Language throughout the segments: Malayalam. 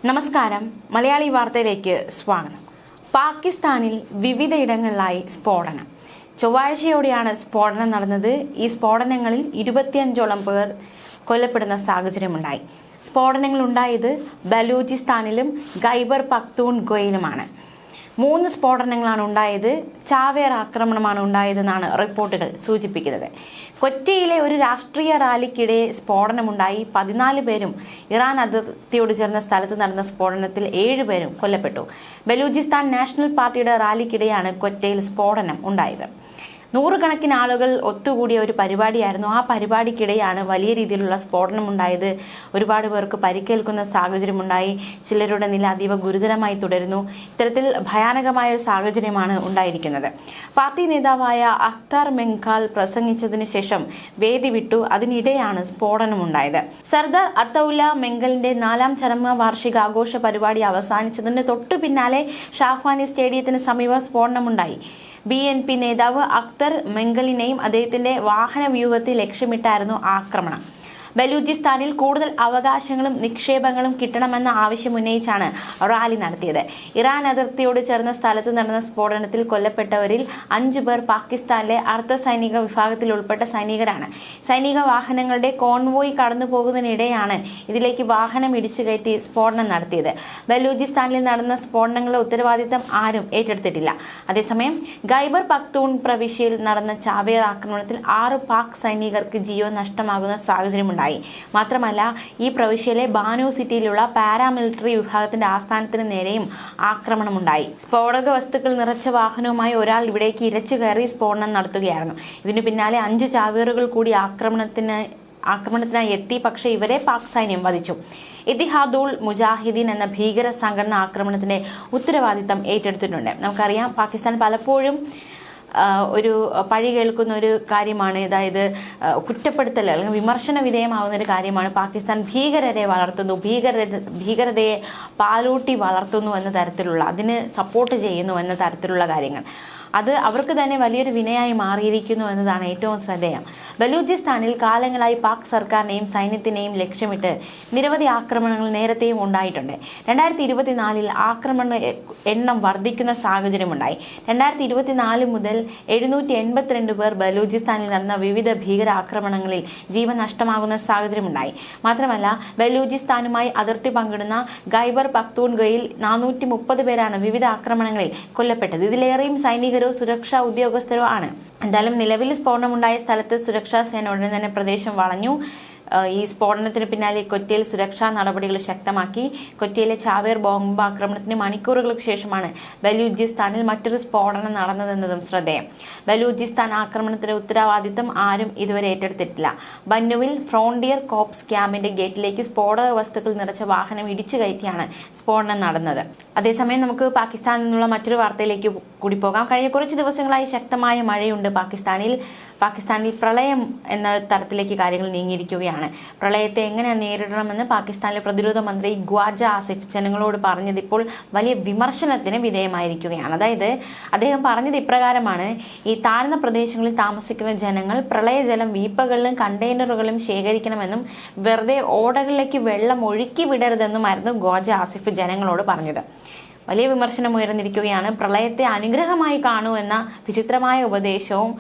നമസ്കാരം, മലയാളി വാർത്തയിലേക്ക് സ്വാഗതം. പാകിസ്ഥാനിൽ വിവിധയിടങ്ങളിലായി സ്ഫോടനം. ചൊവ്വാഴ്ചയോടെയാണ് സ്ഫോടനം നടന്നത്. ഈ സ്ഫോടനങ്ങളിൽ 25ഓളം പേർ കൊല്ലപ്പെടുന്ന സാഹചര്യമുണ്ടായി. സ്ഫോടനങ്ങൾ ഉണ്ടായത് ബലൂചിസ്ഥാനിലും ഖൈബർ പഖ്തൂൺഖ്വയിലുമാണ്. 3 സ്ഫോടനങ്ങളാണ് ഉണ്ടായത്. ചാവേർ ആക്രമണമാണ് ഉണ്ടായതെന്നാണ് റിപ്പോർട്ടുകൾ സൂചിപ്പിക്കുന്നത്. കൊറ്റയിലെ ഒരു രാഷ്ട്രീയ റാലിക്കിടെ സ്ഫോടനമുണ്ടായി. 14 പേരും ഇറാൻ അതിർത്തിയോട് ചേർന്ന സ്ഥലത്ത് നടന്ന സ്ഫോടനത്തിൽ 7 പേരും കൊല്ലപ്പെട്ടു. ബലൂചിസ്ഥാൻ നാഷണൽ പാർട്ടിയുടെ റാലിക്കിടെയാണ് കൊറ്റയിൽ സ്ഫോടനം ഉണ്ടായത്. 100 കണക്കിന് ആളുകൾ ഒത്തുകൂടിയ ഒരു പരിപാടിയായിരുന്നു. ആ പരിപാടിക്കിടെയാണ് വലിയ രീതിയിലുള്ള സ്ഫോടനം ഉണ്ടായത്. ഒരുപാട് പേർക്ക് പരിക്കേൽക്കുന്ന സാഹചര്യമുണ്ടായി. ചിലരുടെ നില അതീവ ഗുരുതരമായി തുടരുന്നു. ഇത്തരത്തിൽ ഭയാനകമായ ഒരു സാഹചര്യമാണ് ഉണ്ടായിരിക്കുന്നത്. പാർട്ടി നേതാവായ അഖ്തർ മെങ്കാൽ പ്രസംഗിച്ചതിന് ശേഷം വേദി വിട്ടു. അതിനിടെയാണ് സ്ഫോടനമുണ്ടായത്. സർദാർ അത്തൗല്ല മെങ്കലിന്റെ 4ാം ചരമവാർഷിക ആഘോഷ പരിപാടി അവസാനിച്ചതിന് തൊട്ടു പിന്നാലെ ഷാഹ്വാനി സ്റ്റേഡിയത്തിന് സമീപം സ്ഫോടനമുണ്ടായി. BNP നേതാവ് അഖ്തർ മെങ്കലിനെയും അദ്ദേഹത്തിന്റെ വാഹന വ്യൂഹത്തെ ലക്ഷ്യമിട്ടായിരുന്നു ആക്രമണം. ബലൂചിസ്ഥാനിൽ കൂടുതൽ അവകാശങ്ങളും നിക്ഷേപങ്ങളും കിട്ടണമെന്ന ആവശ്യം ഉന്നയിച്ചാണ് റാലി നടത്തിയത്. ഇറാൻ അതിർത്തിയോട് ചേർന്ന സ്ഥലത്ത് നടന്ന സ്ഫോടനത്തിൽ കൊല്ലപ്പെട്ടവരിൽ 5 പേർ പാകിസ്ഥാനിലെ അർദ്ധ സൈനിക വിഭാഗത്തിൽ ഉൾപ്പെട്ട സൈനികരാണ്. സൈനിക വാഹനങ്ങളുടെ കോൺവോയ് കടന്നു പോകുന്നതിനിടെയാണ് ഇതിലേക്ക് വാഹനം ഇടിച്ചു കയറ്റി സ്ഫോടനം നടത്തിയത്. ബലൂചിസ്ഥാനിൽ നടന്ന സ്ഫോടനങ്ങളുടെ ഉത്തരവാദിത്തം ആരും ഏറ്റെടുത്തിട്ടില്ല. അതേസമയം ഖൈബർ പഖ്തൂൺ പ്രവിശ്യയിൽ നടന്ന ചാവേർ ആക്രമണത്തിൽ 6 പാക് സൈനികർക്ക് ജീവൻ നഷ്ടമാകുന്ന സാഹചര്യമുണ്ടായി. മാത്രമല്ല, ഈ പ്രവിശ്യയിലെ ബാനു സിറ്റിയിലുള്ള പാരാമിലിറ്ററി വിഭാഗത്തിന്റെ ആസ്ഥാനത്തിന് നേരെയും ആക്രമണമുണ്ടായി. സ്ഫോടക വസ്തുക്കൾ നിറച്ച വാഹനവുമായി ഒരാൾ ഇവിടേക്ക് ഇരച്ചു കയറി സ്ഫോടനം നടത്തുകയായിരുന്നു. ഇതിനു പിന്നാലെ 5 ചാവേറുകൾ കൂടി ആക്രമണത്തിനായി എത്തി. പക്ഷേ ഇവരെ പാക് സൈന്യം വധിച്ചു. ഇത്തിഹാദുൽ മുജാഹിദീൻ എന്ന ഭീകര സംഘടന ആക്രമണത്തിന്റെ ഉത്തരവാദിത്തം ഏറ്റെടുത്തിട്ടുണ്ട്. നമുക്കറിയാം, പാകിസ്ഥാൻ പലപ്പോഴും ഒരു പഴി കേൾക്കുന്ന ഒരു കാര്യമാണ്, അതായത് കുറ്റപ്പെടുത്തൽ അല്ലെങ്കിൽ വിമർശന വിധേയമാവുന്ന ഒരു കാര്യമാണ് പാകിസ്ഥാൻ ഭീകരരെ വളർത്തുന്നു, ഭീകരതയെ പാലൂട്ടി വളർത്തുന്നു എന്ന തരത്തിലുള്ള, അതിന് സപ്പോർട്ട് ചെയ്യുന്നു എന്ന തരത്തിലുള്ള കാര്യങ്ങൾ. അത് അവർക്ക് തന്നെ വലിയൊരു വിനയായി മാറിയിരിക്കുന്നു എന്നതാണ് ഏറ്റവും ശ്രദ്ധേയം. ബലൂചിസ്ഥാനിൽ കാലങ്ങളായി പാക് സർക്കാരിനെയും സൈന്യത്തിനെയും ലക്ഷ്യമിട്ട് നിരവധി ആക്രമണങ്ങൾ നേരത്തെയും ഉണ്ടായിട്ടുണ്ട്. 2024 ആക്രമണ എണ്ണം വർദ്ധിക്കുന്ന സാഹചര്യമുണ്ടായി. 2024 മുതൽ 782 പേർ ബലൂചിസ്ഥാനിൽ നടന്ന വിവിധ ഭീകര ആക്രമണങ്ങളിൽ ജീവൻ നഷ്ടമാകുന്ന സാഹചര്യമുണ്ടായി. മാത്രമല്ല, ബലൂചിസ്ഥാനുമായി അതിർത്തി പങ്കിടുന്ന ഖൈബർ പഖ്തൂൺഖ്വയിൽ 430 പേരാണ് വിവിധ ആക്രമണങ്ങളിൽ കൊല്ലപ്പെട്ടത്. ഇതിലേറെയും സൈനികരോ സുരക്ഷാ ഉദ്യോഗസ്ഥരോ ആണ്. എന്തായാലും നിലവിൽ സ്ഫോടനമുണ്ടായ സ്ഥലത്ത് സുരക്ഷാ സേന ഉടൻ തന്നെ പ്രദേശം വളഞ്ഞു. ഈ സ്ഫോടനത്തിന് പിന്നാലെ കൊറ്റയിൽ സുരക്ഷാ നടപടികൾ ശക്തമാക്കി. കൊറ്റയിലെ ചാവേർ ബോംബ് ആക്രമണത്തിന് മണിക്കൂറുകൾക്ക് ശേഷമാണ് ബലൂചിസ്ഥാനിൽ മറ്റൊരു സ്ഫോടനം നടന്നതെന്നതും ശ്രദ്ധേയം. ബലൂചിസ്ഥാൻ ആക്രമണത്തിന്റെ ഉത്തരവാദിത്തം ആരും ഇതുവരെ ഏറ്റെടുത്തിട്ടില്ല. ബന്നുവിൽ ഫ്രോണ്ടിയർ കോപ്സ് ക്യാമ്പിന്റെ ഗേറ്റിലേക്ക് സ്ഫോടക വസ്തുക്കൾ നിറച്ച വാഹനം ഇടിച്ചു കയറ്റിയാണ് സ്ഫോടനം നടന്നത്. അതേസമയം നമുക്ക് പാകിസ്ഥാനിൽ നിന്നുള്ള മറ്റൊരു വാർത്തയിലേക്ക് കൂടി പോകാം. കഴിഞ്ഞ കുറച്ച് ദിവസങ്ങളായി ശക്തമായ മഴയുണ്ട് പാകിസ്ഥാനിൽ പ്രളയം എന്ന തരത്തിലേക്ക് കാര്യങ്ങൾ നീങ്ങിയിരിക്കുകയാണ്. പ്രളയത്തെ എങ്ങനെ നേരിടണമെന്ന് പാകിസ്ഥാനിലെ പ്രതിരോധ മന്ത്രി ഖ്വാജ ആസിഫ് ജനങ്ങളോട് പറഞ്ഞത് ഇപ്പോൾ വലിയ വിമർശനത്തിന് വിധേയമായിരിക്കുകയാണ്. അതായത് അദ്ദേഹം പറഞ്ഞത് ഇപ്രകാരമാണ്: ഈ താഴ്ന്ന പ്രദേശങ്ങളിൽ താമസിക്കുന്ന ജനങ്ങൾ പ്രളയജലം വീപ്പകളിലും കണ്ടെയ്നറുകളിലും ശേഖരിക്കണമെന്നും വെറുതെ ഓടകളിലേക്ക് വെള്ളം ഒഴുക്കി വിടരുതെന്നുമായിരുന്നു ഖ്വാജ ആസിഫ് ജനങ്ങളോട് പറഞ്ഞത്. വലിയ വിമർശനം ഉയർന്നിരിക്കുകയാണ്. പ്രളയത്തെ അനുഗ്രഹമായി കാണൂ എന്ന വിചിത്രമായ ഉപദേശവും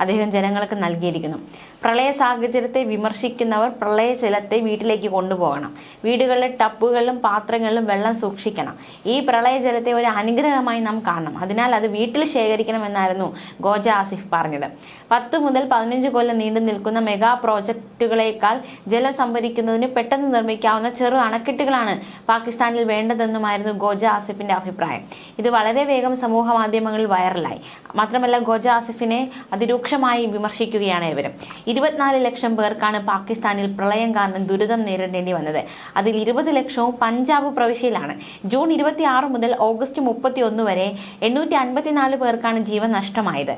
അദ്ദേഹം ജനങ്ങൾക്ക് നൽകിയിരിക്കുന്നു. പ്രളയ സാഹചര്യത്തെ വിമർശിക്കുന്നവർ പ്രളയജലത്തെ വീട്ടിലേക്ക് കൊണ്ടുപോകണം. വീടുകളിലെ ടപ്പുകളിലും പാത്രങ്ങളിലും വെള്ളം സൂക്ഷിക്കണം. ഈ പ്രളയജലത്തെ ഒരു അനുഗ്രഹമായി നാം കാണണം. അതിനാൽ അത് വീട്ടിൽ ശേഖരിക്കണമെന്നായിരുന്നു ഖ്വാജ ആസിഫ് പറഞ്ഞത്. 10 മുതൽ 15 കൊല്ലം നീണ്ടു നിൽക്കുന്ന മെഗാ പ്രോജക്റ്റുകളേക്കാൾ ജലം സംഭരിക്കുന്നതിന് പെട്ടെന്ന് നിർമ്മിക്കാവുന്ന ചെറു അണക്കെട്ടുകളാണ് പാകിസ്ഥാനിൽ വേണ്ടതെന്നുമായിരുന്നു ഖ്വാജ ആസിഫിന്റെ അഭിപ്രായം. ഇത് വളരെ വേഗം സമൂഹ മാധ്യമങ്ങളിൽ വൈറലായി. മാത്രമല്ല, ഖ്വാജ ആസിഫിനെ അതിരൂക്ഷമായി വിമർശിക്കുകയാണ് ഇവരും. 24 ലക്ഷം പേർക്കാണ് പാകിസ്ഥാനിൽ പ്രളയം കാരണം ദുരിതം നേരിടേണ്ടി വന്നത്. അതിൽ 20 ലക്ഷവും പഞ്ചാബ് പ്രവിശ്യയിലാണ്. ജൂൺ 26 മുതൽ ഓഗസ്റ്റ് 31 വരെ 854 പേർക്കാണ് ജീവൻ നഷ്ടമായത്.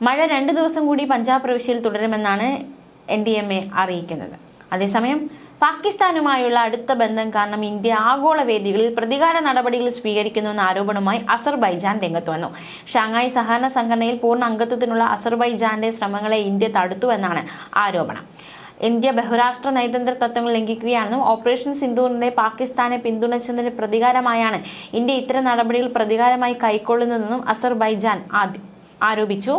മഴ 2 ദിവസം കൂടി പഞ്ചാബ് പ്രവിശ്യയിൽ തുടരുമെന്നാണ് NDMA അറിയിക്കുന്നത്. അതേസമയം പാകിസ്ഥാനുമായുള്ള അടുത്ത ബന്ധം കാരണം ഇന്ത്യ ആഗോള വേദികളിൽ പ്രതികാര നടപടികൾ സ്വീകരിക്കുന്നുവെന്ന ആരോപണവുമായി അസർബൈജാൻ രംഗത്ത് വന്നു. ഷാങ്ങായ് സഹകരണ സംഘടനയിൽ പൂർണ്ണ അംഗത്വത്തിനുള്ള അസർബൈജാന്റെ ശ്രമങ്ങളെ ഇന്ത്യ തടുത്തുവെന്നാണ് ആരോപണം. ഇന്ത്യ ബഹുരാഷ്ട്ര നയതന്ത്ര തത്വങ്ങൾ ലംഘിക്കുകയാണെന്നും ഓപ്പറേഷൻ സിന്ദൂറിന്റെ പാകിസ്ഥാനെ പിന്തുണച്ചതിന് പ്രതികാരമായാണ് ഇന്ത്യ ഇത്തരം നടപടികൾ പ്രതികാരമായി കൈക്കൊള്ളുന്നതെന്നും അസർബൈജാൻ ആരോപിച്ചു.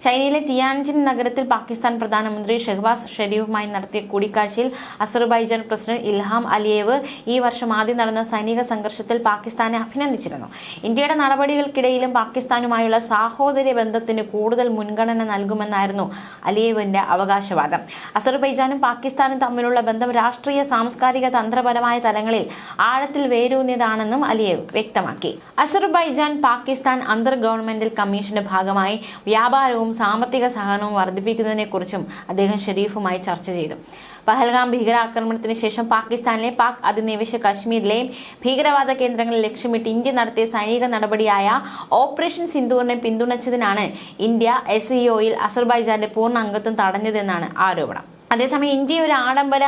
ചൈനയിലെ തിയാൻജിൻ നഗരത്തിൽ പാകിസ്ഥാൻ പ്രധാനമന്ത്രി ഷെഹ്ബാസ് ഷെരീഫുമായി നടത്തിയ കൂടിക്കാഴ്ചയിൽ അസർബൈജാൻ പ്രസിഡന്റ് ഇൽഹാം അലിയേവ് ഈ വർഷം ആദ്യം നടന്ന സൈനിക സംഘർഷത്തിൽ പാകിസ്ഥാനെ അഭിനന്ദിച്ചിരുന്നു. ഇന്ത്യയുടെ നടപടികൾക്കിടയിലും പാകിസ്ഥാനുമായുള്ള സാഹോദര്യ ബന്ധത്തിന് കൂടുതൽ മുൻഗണന നൽകുമെന്നായിരുന്നു അലിയേവിന്റെ അവകാശവാദം. അസർബൈജാനും പാകിസ്ഥാനും തമ്മിലുള്ള ബന്ധം രാഷ്ട്രീയ, സാംസ്കാരിക, തന്ത്രപരമായ തലങ്ങളിൽ ആഴത്തിൽ വേരൂന്നിയതാണെന്നും അലിയേവ് വ്യക്തമാക്കി. അസർബൈജാൻ പാകിസ്ഥാൻ അന്തർ ഗവൺമെന്റൽ കമ്മീഷന്റെ ഭാഗമായി വ്യാപാരവും സാമ്പത്തിക സഹകരണവും വർദ്ധിപ്പിക്കുന്നതിനെക്കുറിച്ചും അദ്ദേഹം ഷെരീഫുമായി ചർച്ച ചെയ്തു. പഹൽഗാം ഭീകരാക്രമണത്തിന് ശേഷം പാകിസ്ഥാനിലെ പാക് അധിനിവേശ കശ്മീരിലെയും ഭീകരവാദ കേന്ദ്രങ്ങളിൽ ലക്ഷ്യമിട്ട് ഇന്ത്യ നടത്തിയ സൈനിക നടപടിയായ ഓപ്പറേഷൻ സിന്ദൂറിനെ പിന്തുണച്ചതിനാണ് ഇന്ത്യ SCOയിൽ അസർബൈജാന്റെ പൂർണ്ണ അംഗത്വം തടഞ്ഞതെന്നാണ് ആരോപണം. അതേസമയം ഇന്ത്യ ഒരു ആഡംബര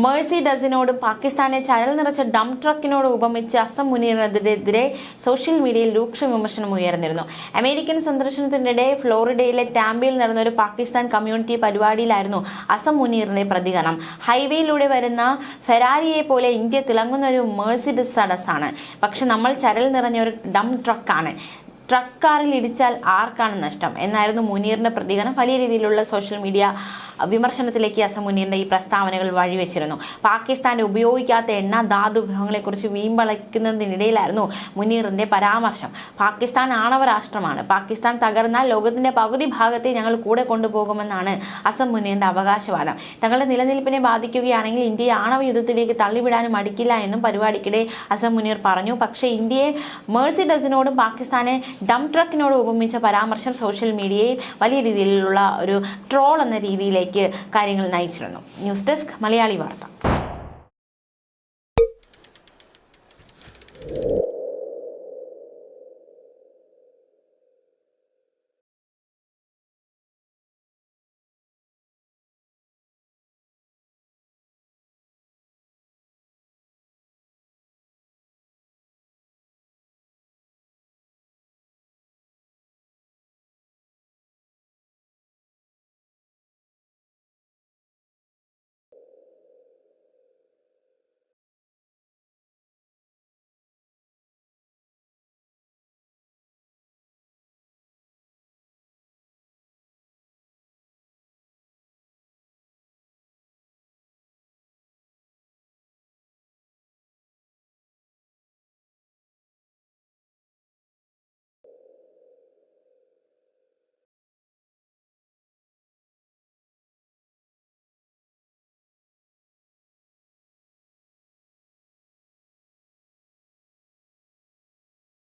മെഴ്സിഡസിനോടും പാകിസ്ഥാനെ ചരൽ നിറച്ച ഡംപ് ട്രക്കിനോട് ഉപമിച്ച് അസം മുനീറിനെതിരെ സോഷ്യൽ മീഡിയയിൽ രൂക്ഷ വിമർശനം ഉയർന്നിരുന്നു. അമേരിക്കൻ സന്ദർശനത്തിനിടെ ഫ്ലോറിഡയിലെ ടാമ്പയിൽ നടന്ന ഒരു പാകിസ്ഥാൻ കമ്മ്യൂണിറ്റി പരിപാടിയിലായിരുന്നു അസം മുനീറിന്റെ പ്രതികരണം. ഹൈവേയിലൂടെ വരുന്ന ഫെരാരിയെ പോലെ ഇന്ത്യ തിളങ്ങുന്ന ഒരു മെഴ്സിഡസ് ആണ്, പക്ഷെ നമ്മൾ ചരൽ നിറഞ്ഞ ഒരു ഡംപ് ട്രക്കാണ്. ട്രക്ക് കാറിൽ ഇടിച്ചാൽ ആർക്കാണ് നഷ്ടം എന്നായിരുന്നു മുനീറിന്റെ പ്രതികരണം. വലിയ രീതിയിലുള്ള സോഷ്യൽ മീഡിയ വിമർശനത്തിലേക്ക് അസം മുനീറിന്റെ ഈ പ്രസ്താവനകൾ വഴിവെച്ചിരുന്നു. പാകിസ്ഥാന്റെ ഉപയോഗിക്കാത്ത എണ്ണ ധാതു വിഭവങ്ങളെക്കുറിച്ച് വീമ്പളയ്ക്കുന്നതിനിടയിലായിരുന്നു മുനീറിന്റെ പരാമർശം. പാകിസ്ഥാൻ ആണവ രാഷ്ട്രമാണ്. പാകിസ്ഥാൻ തകർന്നാൽ ലോകത്തിന്റെ പകുതി ഭാഗത്തെ ഞങ്ങൾ കൂടെ കൊണ്ടുപോകുമെന്നാണ് അസം മുനീറിന്റെ അവകാശവാദം. തങ്ങളുടെ നിലനിൽപ്പിനെ ബാധിക്കുകയാണെങ്കിൽ ഇന്ത്യയെ ആണവ യുദ്ധത്തിലേക്ക് തള്ളിവിടാനും മടിക്കില്ല എന്നും പരിപാടിക്കിടെ അസം മുനീർ പറഞ്ഞു. പക്ഷേ ഇന്ത്യയെ മെഴ്സിഡസിനോടും പാകിസ്ഥാനെ ഡംപ് ട്രക്കിനോട് ഉപമിച്ച പരാമർശം സോഷ്യൽ മീഡിയയിൽ വലിയ രീതിയിലുള്ള ഒരു ട്രോൾ എന്ന രീതിയിലേക്ക് കാര്യങ്ങൾ നയിച്ചിരുന്നു. ന്യൂസ് ഡെസ്ക് മലയാളി വാർത്ത.